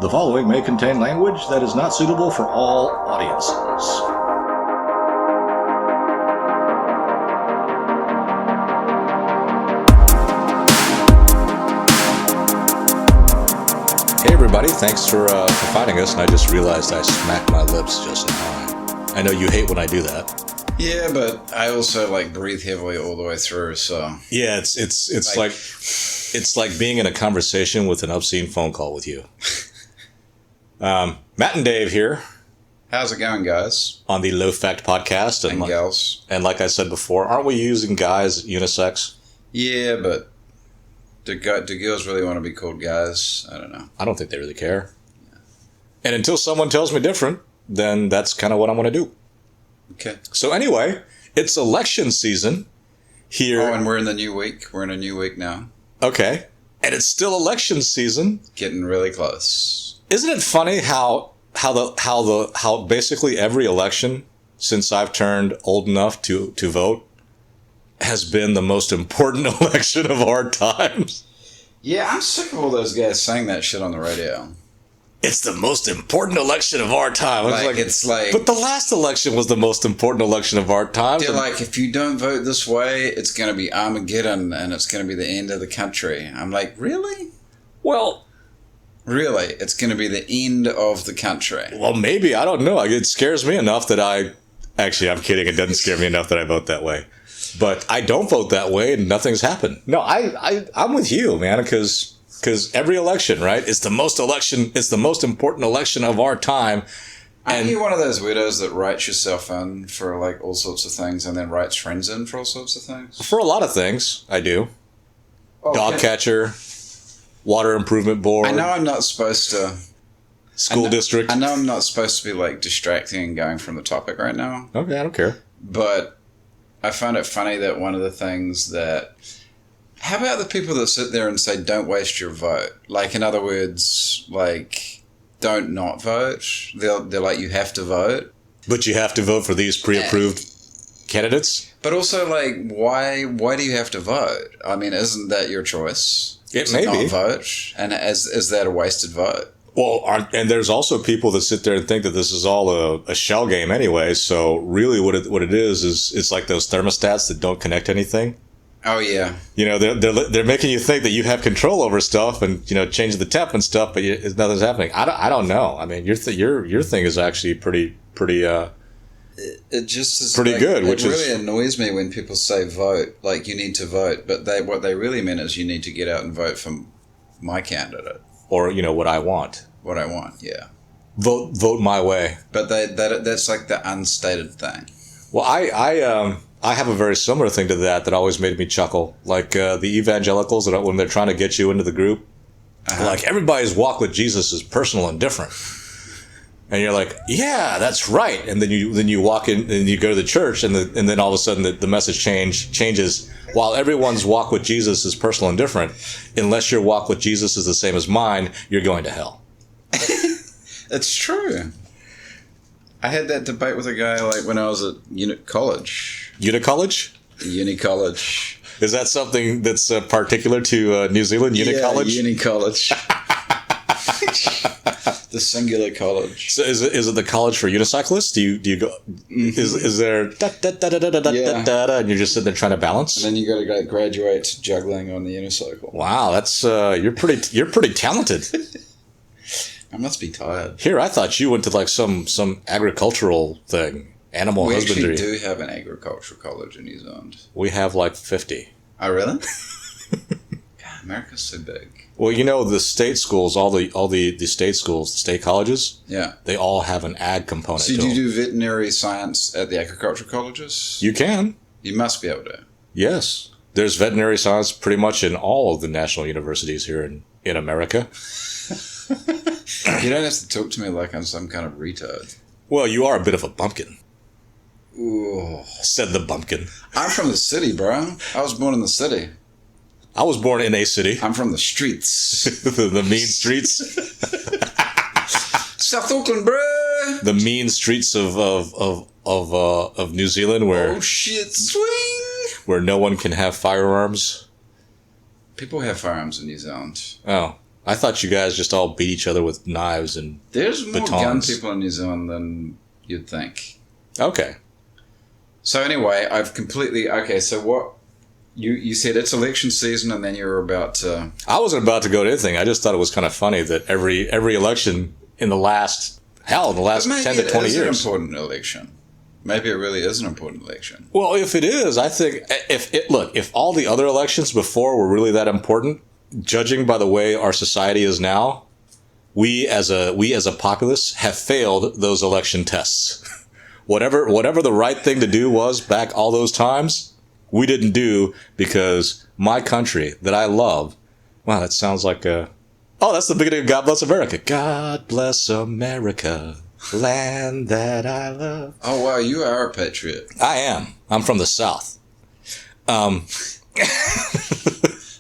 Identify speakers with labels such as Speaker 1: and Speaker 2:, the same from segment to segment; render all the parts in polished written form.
Speaker 1: The following may contain language that is not suitable for all audiences. Hey everybody, thanks for finding us, and I just realized I smacked my lips just now. I know you hate when I do that.
Speaker 2: Yeah, but I also breathe heavily all the way through, so...
Speaker 1: Yeah, it's like being in a conversation with an obscene phone call with you. Matt and Dave here.
Speaker 2: How's it going, guys?
Speaker 1: On the Low Fact Podcast.
Speaker 2: And gals.
Speaker 1: And like I said before, aren't we using guys unisex?
Speaker 2: Yeah, but do girls really want to be called guys? I don't know.
Speaker 1: I don't think they really care. Yeah. And until someone tells me different, then that's kind of what I want to do.
Speaker 2: Okay.
Speaker 1: So anyway, it's election season here.
Speaker 2: Oh, and we're in the new week. We're in a new week now.
Speaker 1: Okay. And it's still election season.
Speaker 2: Getting really close.
Speaker 1: Isn't it funny how basically every election since I've turned old enough to vote has been the most important election of our times?
Speaker 2: Yeah, I'm sick of all those guys saying that shit on the radio.
Speaker 1: It's the most important election of our time. But the last election was the most important election of our time.
Speaker 2: They're like, if you don't vote this way, it's going to be Armageddon and it's going to be the end of the country. I'm like, really?
Speaker 1: Well...
Speaker 2: Really? It's going to be the end of the country?
Speaker 1: Well, maybe. I don't know. It scares me enough that I... Actually, I'm kidding. It doesn't scare me enough that I vote that way. But I don't vote that way and nothing's happened. No, I'm with you, man, because every election, right? It's the most important election of our time.
Speaker 2: And you're one of those weirdos that writes yourself in for all sorts of things and then writes friends in for all sorts of things?
Speaker 1: For a lot of things, I do. Oh, dog catcher, water improvement board.
Speaker 2: I know I'm not supposed to.
Speaker 1: School district.
Speaker 2: I know I'm not supposed to be distracting and going from the topic right now.
Speaker 1: Okay, I don't care.
Speaker 2: But I find it funny that one of the things that... How about the people that sit there and say, don't waste your vote? In other words, don't not vote. They're like, you have to vote.
Speaker 1: But you have to vote for these pre-approved candidates?
Speaker 2: But also, why do you have to vote? I mean, isn't that your choice?
Speaker 1: It may be.
Speaker 2: Not vote? And is that a wasted vote?
Speaker 1: Well, and there's also people that sit there and think that this is all a shell game anyway. So really what it is it's like those thermostats that don't connect to anything.
Speaker 2: Oh yeah,
Speaker 1: they're making you think that you have control over stuff and change the temp and stuff, but nothing's happening. I don't know. I mean, your thing is actually pretty.
Speaker 2: It just is
Speaker 1: pretty good. Which
Speaker 2: really annoys me when people say vote, you need to vote, but what they really mean is you need to get out and vote for my candidate
Speaker 1: or what I want.
Speaker 2: What I want, yeah.
Speaker 1: Vote my way.
Speaker 2: But that's the unstated thing.
Speaker 1: Well, I have a very similar thing to that always made me chuckle. The evangelicals, when they're trying to get you into the group, everybody's walk with Jesus is personal and different. And you're like, yeah, that's right. And then you walk in and you go to the church and then all of a sudden the message changes. While everyone's walk with Jesus is personal and different, unless your walk with Jesus is the same as mine, you're going to hell.
Speaker 2: It's true. I had that debate with a guy when I was at College.
Speaker 1: College?
Speaker 2: College.
Speaker 1: Is that something that's particular to New Zealand? College?
Speaker 2: Yeah, College. The singular college.
Speaker 1: So is it the college for unicyclists? Do you go? Mm-hmm. Is there and you're just sitting there trying to balance?
Speaker 2: And then you got to graduate juggling on the unicycle.
Speaker 1: Wow, that's you're pretty talented.
Speaker 2: I must be tired.
Speaker 1: Here, I thought you went to some agricultural thing, animal husbandry.
Speaker 2: We actually do have an agricultural college in New Zealand.
Speaker 1: We have 50.
Speaker 2: Oh, really? God, America's so big.
Speaker 1: Well, the state schools, all the state schools, the state colleges,
Speaker 2: yeah,
Speaker 1: they all have an ag component.
Speaker 2: So do you do veterinary science at the agricultural colleges?
Speaker 1: You can. You
Speaker 2: must be able to.
Speaker 1: Yes. There's veterinary science pretty much in all of the national universities here in America.
Speaker 2: You don't have to talk to me like I'm some kind of retard.
Speaker 1: Well, you are a bit of a bumpkin.
Speaker 2: Ooh.
Speaker 1: Said the bumpkin.
Speaker 2: I'm from the city, bro. I was born in the city.
Speaker 1: I was born in a city.
Speaker 2: I'm from the streets.
Speaker 1: The mean streets.
Speaker 2: South Auckland, bro.
Speaker 1: The mean streets of New Zealand, where
Speaker 2: swing,
Speaker 1: where no one can have firearms.
Speaker 2: People have firearms in New Zealand.
Speaker 1: Oh, I thought you guys just all beat each other with knives and
Speaker 2: There's more gun
Speaker 1: batons.
Speaker 2: people in New Zealand than you'd think.
Speaker 1: Okay.
Speaker 2: So anyway, I've completely... Okay, so what... You said it's election season and then you were about to...
Speaker 1: I wasn't about to go to anything. I just thought it was kind of funny that every election in the last 10 to 20
Speaker 2: years. Maybe it is an
Speaker 1: years.
Speaker 2: important election. Maybe it really is an important election.
Speaker 1: Well, if it is, I think if all the other elections before were really that important, judging by the way our society is now, we as a populace have failed those election tests. whatever the right thing to do was back all those times, we didn't do because my country that I love. Wow, that sounds like a... Oh, that's the beginning of God Bless America. God bless America, land that I love.
Speaker 2: Oh, wow, you are a patriot.
Speaker 1: I am. I'm from the South.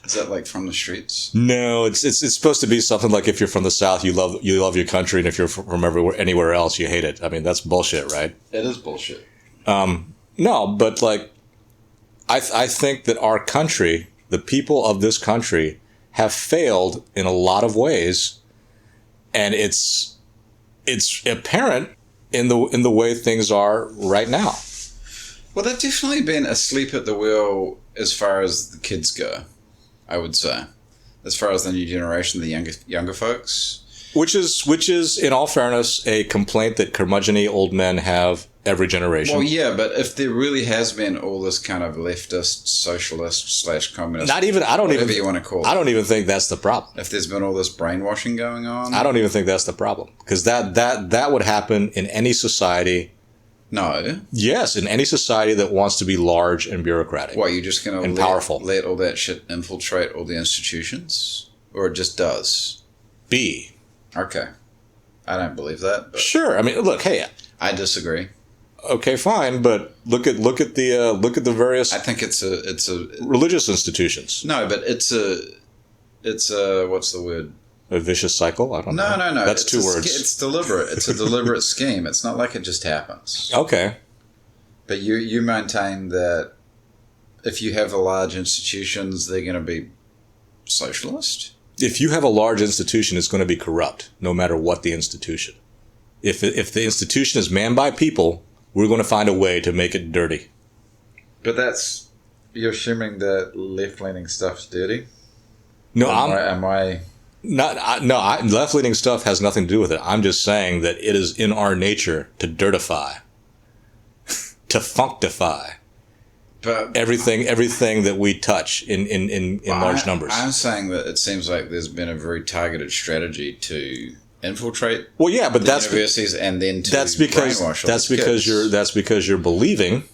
Speaker 2: Is that like from the streets?
Speaker 1: No, it's supposed to be something like if you're from the South, you love your country, and if you're from anywhere else, you hate it. I mean, that's bullshit, right?
Speaker 2: It is bullshit.
Speaker 1: No, but like, I think that our country, the people of this country, have failed in a lot of ways, and it's apparent in the way things are right now.
Speaker 2: Well, they've definitely been asleep at the wheel as far as the kids go, I would say. As far as the new generation, the younger folks.
Speaker 1: Which is, in all fairness, a complaint that curmudgeon-y old men have every generation.
Speaker 2: Well, yeah, but if there really has been all this kind of leftist, socialist / communist, whatever you want to call it.
Speaker 1: I don't even think that's the problem.
Speaker 2: If there's been all this brainwashing going on.
Speaker 1: I don't even think that's the problem. Because that would happen in any society.
Speaker 2: No.
Speaker 1: Yes, in any society that wants to be large and bureaucratic.
Speaker 2: What, you're just going to
Speaker 1: powerful.
Speaker 2: Let all that shit infiltrate all the institutions? Or it just does?
Speaker 1: B.
Speaker 2: Okay. I don't believe that. But
Speaker 1: Sure. I mean, look, hey.
Speaker 2: I disagree.
Speaker 1: Okay, fine, but look at the various
Speaker 2: I think it's a
Speaker 1: religious institutions.
Speaker 2: No, but it's a what's the word?
Speaker 1: A vicious cycle? I don't know.
Speaker 2: No.
Speaker 1: That's two words.
Speaker 2: It's deliberate. It's a deliberate scheme. It's not like it just happens.
Speaker 1: Okay.
Speaker 2: But you maintain that if you have the large institutions, they're going to be socialist?
Speaker 1: If you have a large institution, it's going to be corrupt, no matter what the institution. If the institution is manned by people, we're going to find a way to make it dirty.
Speaker 2: But you're assuming that left-leaning stuff's dirty?
Speaker 1: No, left-leaning stuff has nothing to do with it. I'm just saying that it is in our nature to dirtify, to functify.
Speaker 2: But
Speaker 1: everything that we touch in large numbers.
Speaker 2: I'm saying that it seems like there's been a very targeted strategy to infiltrate.
Speaker 1: Well, yeah, but that's
Speaker 2: universities and then to brainwash
Speaker 1: that's because you're believing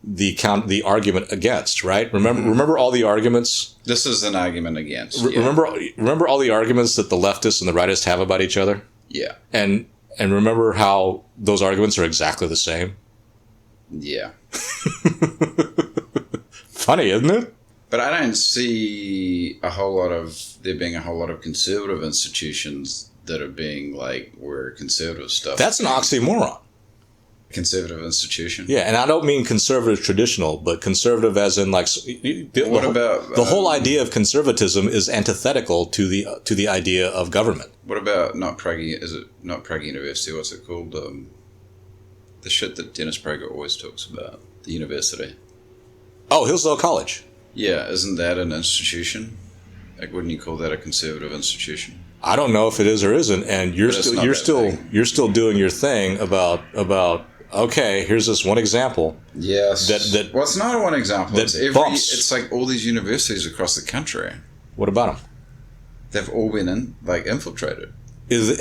Speaker 1: the argument against, right? Remember all the arguments.
Speaker 2: This is an argument against.
Speaker 1: Remember all the arguments that the leftists and the rightists have about each other.
Speaker 2: Yeah,
Speaker 1: and remember how those arguments are exactly the same.
Speaker 2: Yeah.
Speaker 1: Funny, isn't it?
Speaker 2: But I don't see there being a whole lot of conservative institutions that are being where conservative stuff.
Speaker 1: That's an oxymoron.
Speaker 2: Conservative institution.
Speaker 1: Yeah, and I don't mean conservative traditional, but conservative as in the whole idea of conservatism is antithetical to the idea of government.
Speaker 2: What about not Prague? Is it not Prague University? What's it called? The shit that Dennis Prager always talks about. The university.
Speaker 1: Oh, Hillsdale College.
Speaker 2: Yeah, isn't that an institution? Wouldn't you call that a conservative institution?
Speaker 1: I don't know if it is or isn't, and you're still doing your thing about okay, here's this one example.
Speaker 2: Yes.
Speaker 1: Well,
Speaker 2: it's not one example. It's like all these universities across the country.
Speaker 1: What about them?
Speaker 2: They've all been infiltrated.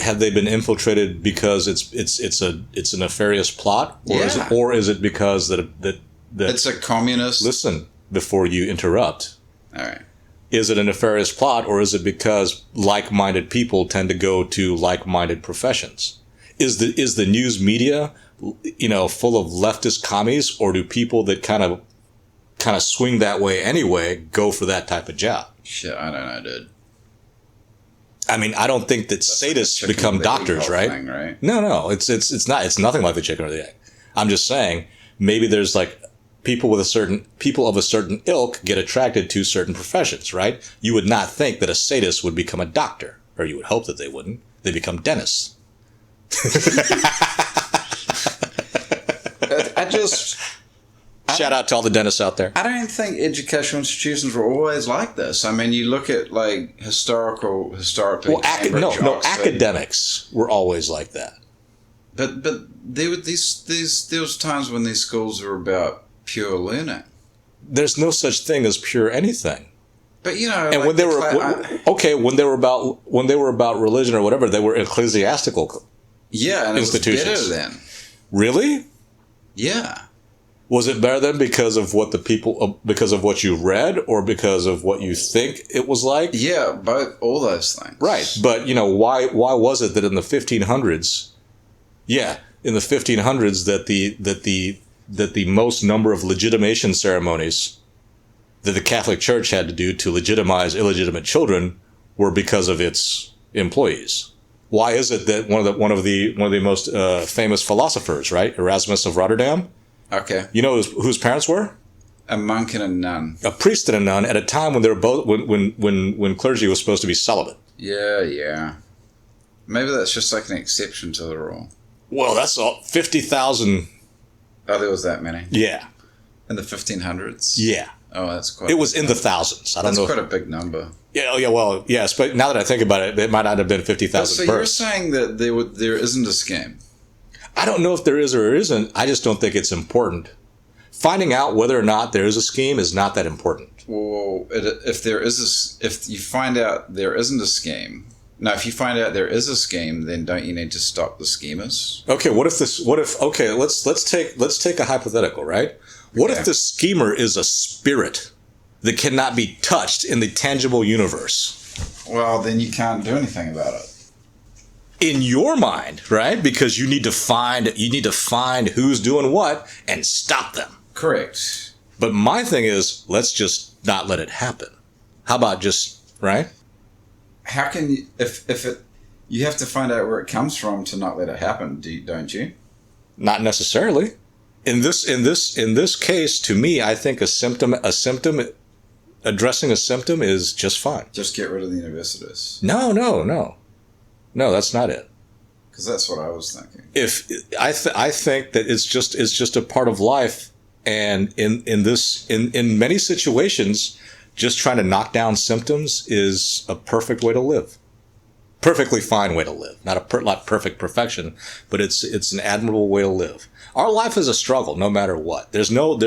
Speaker 1: Have they been infiltrated because it's a nefarious plot, or is it because that
Speaker 2: it's a communist?
Speaker 1: Listen before you interrupt.
Speaker 2: All right.
Speaker 1: Is it a nefarious plot, or is it because like-minded people tend to go to like-minded professions? Is the news media, full of leftist commies, or do people that kind of swing that way anyway go for that type of job?
Speaker 2: Shit, I don't know, dude.
Speaker 1: I mean, I don't think that sadists become doctors, right?
Speaker 2: Thing, right?
Speaker 1: No, it's not. It's nothing like the chicken or the egg. I'm just saying maybe there's people of a certain ilk get attracted to certain professions, right? You would not think that a sadist would become a doctor, or you would hope that they wouldn't. They become dentists.
Speaker 2: I just...
Speaker 1: Shout out to all the dentists out there.
Speaker 2: I don't think educational institutions were always like this. I mean, you look at like historically.
Speaker 1: Well, academics were always like that.
Speaker 2: But there were there was times when these schools were about pure learning.
Speaker 1: There's no such thing as pure anything.
Speaker 2: But you know,
Speaker 1: and
Speaker 2: like
Speaker 1: when they were about religion or whatever, they were ecclesiastical.
Speaker 2: Yeah, and
Speaker 1: institutions.
Speaker 2: It was better then.
Speaker 1: Really?
Speaker 2: Yeah.
Speaker 1: Was it better then because of what because of what you read, or because of what you think it was like?
Speaker 2: Yeah, both, all those things.
Speaker 1: Right, but you know, why was it that in the 1500s? Yeah, in the 1500s, that the most number of legitimation ceremonies that the Catholic Church had to do to legitimize illegitimate children were because of its employees. Why is it that one of the most famous philosophers, right, Erasmus of Rotterdam?
Speaker 2: Okay.
Speaker 1: You know whose parents were?
Speaker 2: A monk and a nun.
Speaker 1: A priest and a nun at a time when they were both when clergy was supposed to be celibate.
Speaker 2: Yeah. Maybe that's just like an exception to the rule.
Speaker 1: Well, that's all 50,000.
Speaker 2: Oh, there was that many.
Speaker 1: Yeah.
Speaker 2: In the 1500s.
Speaker 1: Yeah.
Speaker 2: Oh, that's quite.
Speaker 1: It was in the thousands. I don't know.
Speaker 2: That's quite a big number.
Speaker 1: Yeah. Oh, yeah. Well, yes. But now that I think about it, it might not have been 50,000.
Speaker 2: So you're saying that there isn't a scheme?
Speaker 1: I don't know if there is or isn't. I just don't think it's important. Finding out whether or not there is a scheme is not that important.
Speaker 2: Well, if you find out there isn't a scheme, if you find out there is a scheme, then don't you need to stop the schemers?
Speaker 1: Okay. Okay. Let's take a hypothetical, right? What if the schemer is a spirit that cannot be touched in the tangible universe?
Speaker 2: Well, then you can't do anything about it.
Speaker 1: In your mind, right? Because you need to find who's doing what and stop them.
Speaker 2: Correct.
Speaker 1: But my thing is, let's just not let it happen. How about just, right?
Speaker 2: How can you, if it, you have to find out where it comes from to not let it happen, don't you?
Speaker 1: Not necessarily. In this case, to me, I think addressing a symptom is just fine.
Speaker 2: Just get rid of the universities.
Speaker 1: No, that's not it.
Speaker 2: Because that's what I was thinking.
Speaker 1: If I think that it's just a part of life, and in many situations, just trying to knock down symptoms is a perfect way to live. Perfectly fine way to live. Not perfect perfection, but it's an admirable way to live. Our life is a struggle, no matter what. There's no.
Speaker 2: Why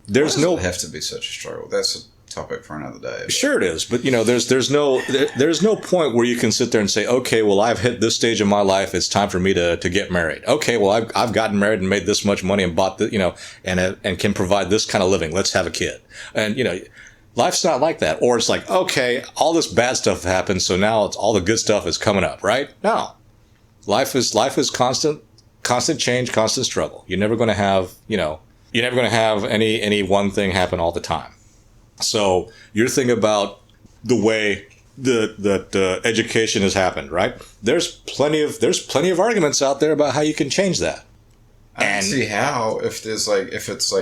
Speaker 2: does it have to be such a struggle? That's a topic for another day. But.
Speaker 1: Sure it is, but you know, there's no point where you can sit there and say, okay, well, I've hit this stage in my life. It's time for me to get married. Okay, well, I've gotten married and made this much money and bought and can provide this kind of living. Let's have a kid. And you know, life's not like that. Or it's like, okay, all this bad stuff happened, so now it's all the good stuff is coming up, right? No, life is constant change, constant struggle. You're never going to have any one thing happen all the time. So you're thinking about the way that education has happened, right? There's plenty of arguments out there about how you can change that.
Speaker 2: I don't see how if it's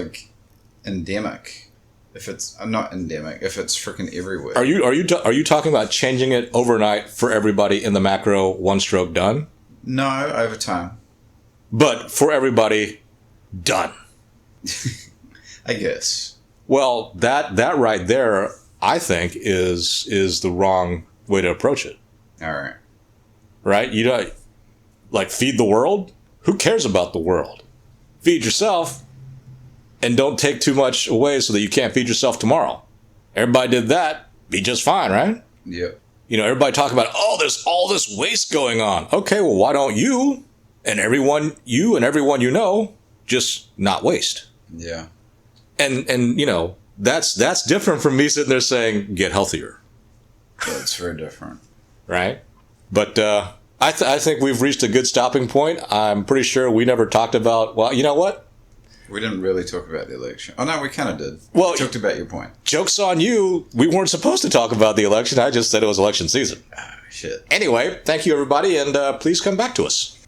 Speaker 2: endemic, if it's not endemic, if it's freaking everywhere.
Speaker 1: Are you talking about changing it overnight for everybody in the macro, one stroke done?
Speaker 2: No, over time.
Speaker 1: But for everybody, done.
Speaker 2: I guess.
Speaker 1: Well, that right there, I think, is the wrong way to approach it.
Speaker 2: All right.
Speaker 1: Right? You don't, like, feed the world? Who cares about the world? Feed yourself, and don't take too much away so that you can't feed yourself tomorrow. Everybody did that, be just fine, right?
Speaker 2: Yep.
Speaker 1: You know, everybody talk about, oh, there's all this waste going on. Okay, well, why don't you and everyone you know just not waste?
Speaker 2: Yeah.
Speaker 1: And you know, that's different from me sitting there saying, get healthier.
Speaker 2: That's very different.
Speaker 1: Right? But I think we've reached a good stopping point. I'm pretty sure we never talked about, well, you know what?
Speaker 2: We didn't really talk about the election. Oh, no, we kind of did.
Speaker 1: Well,
Speaker 2: we talked about your point.
Speaker 1: Joke's on you. We weren't supposed to talk about the election. I just said it was election season.
Speaker 2: Oh, shit.
Speaker 1: Anyway, thank you, everybody, and please come back to us.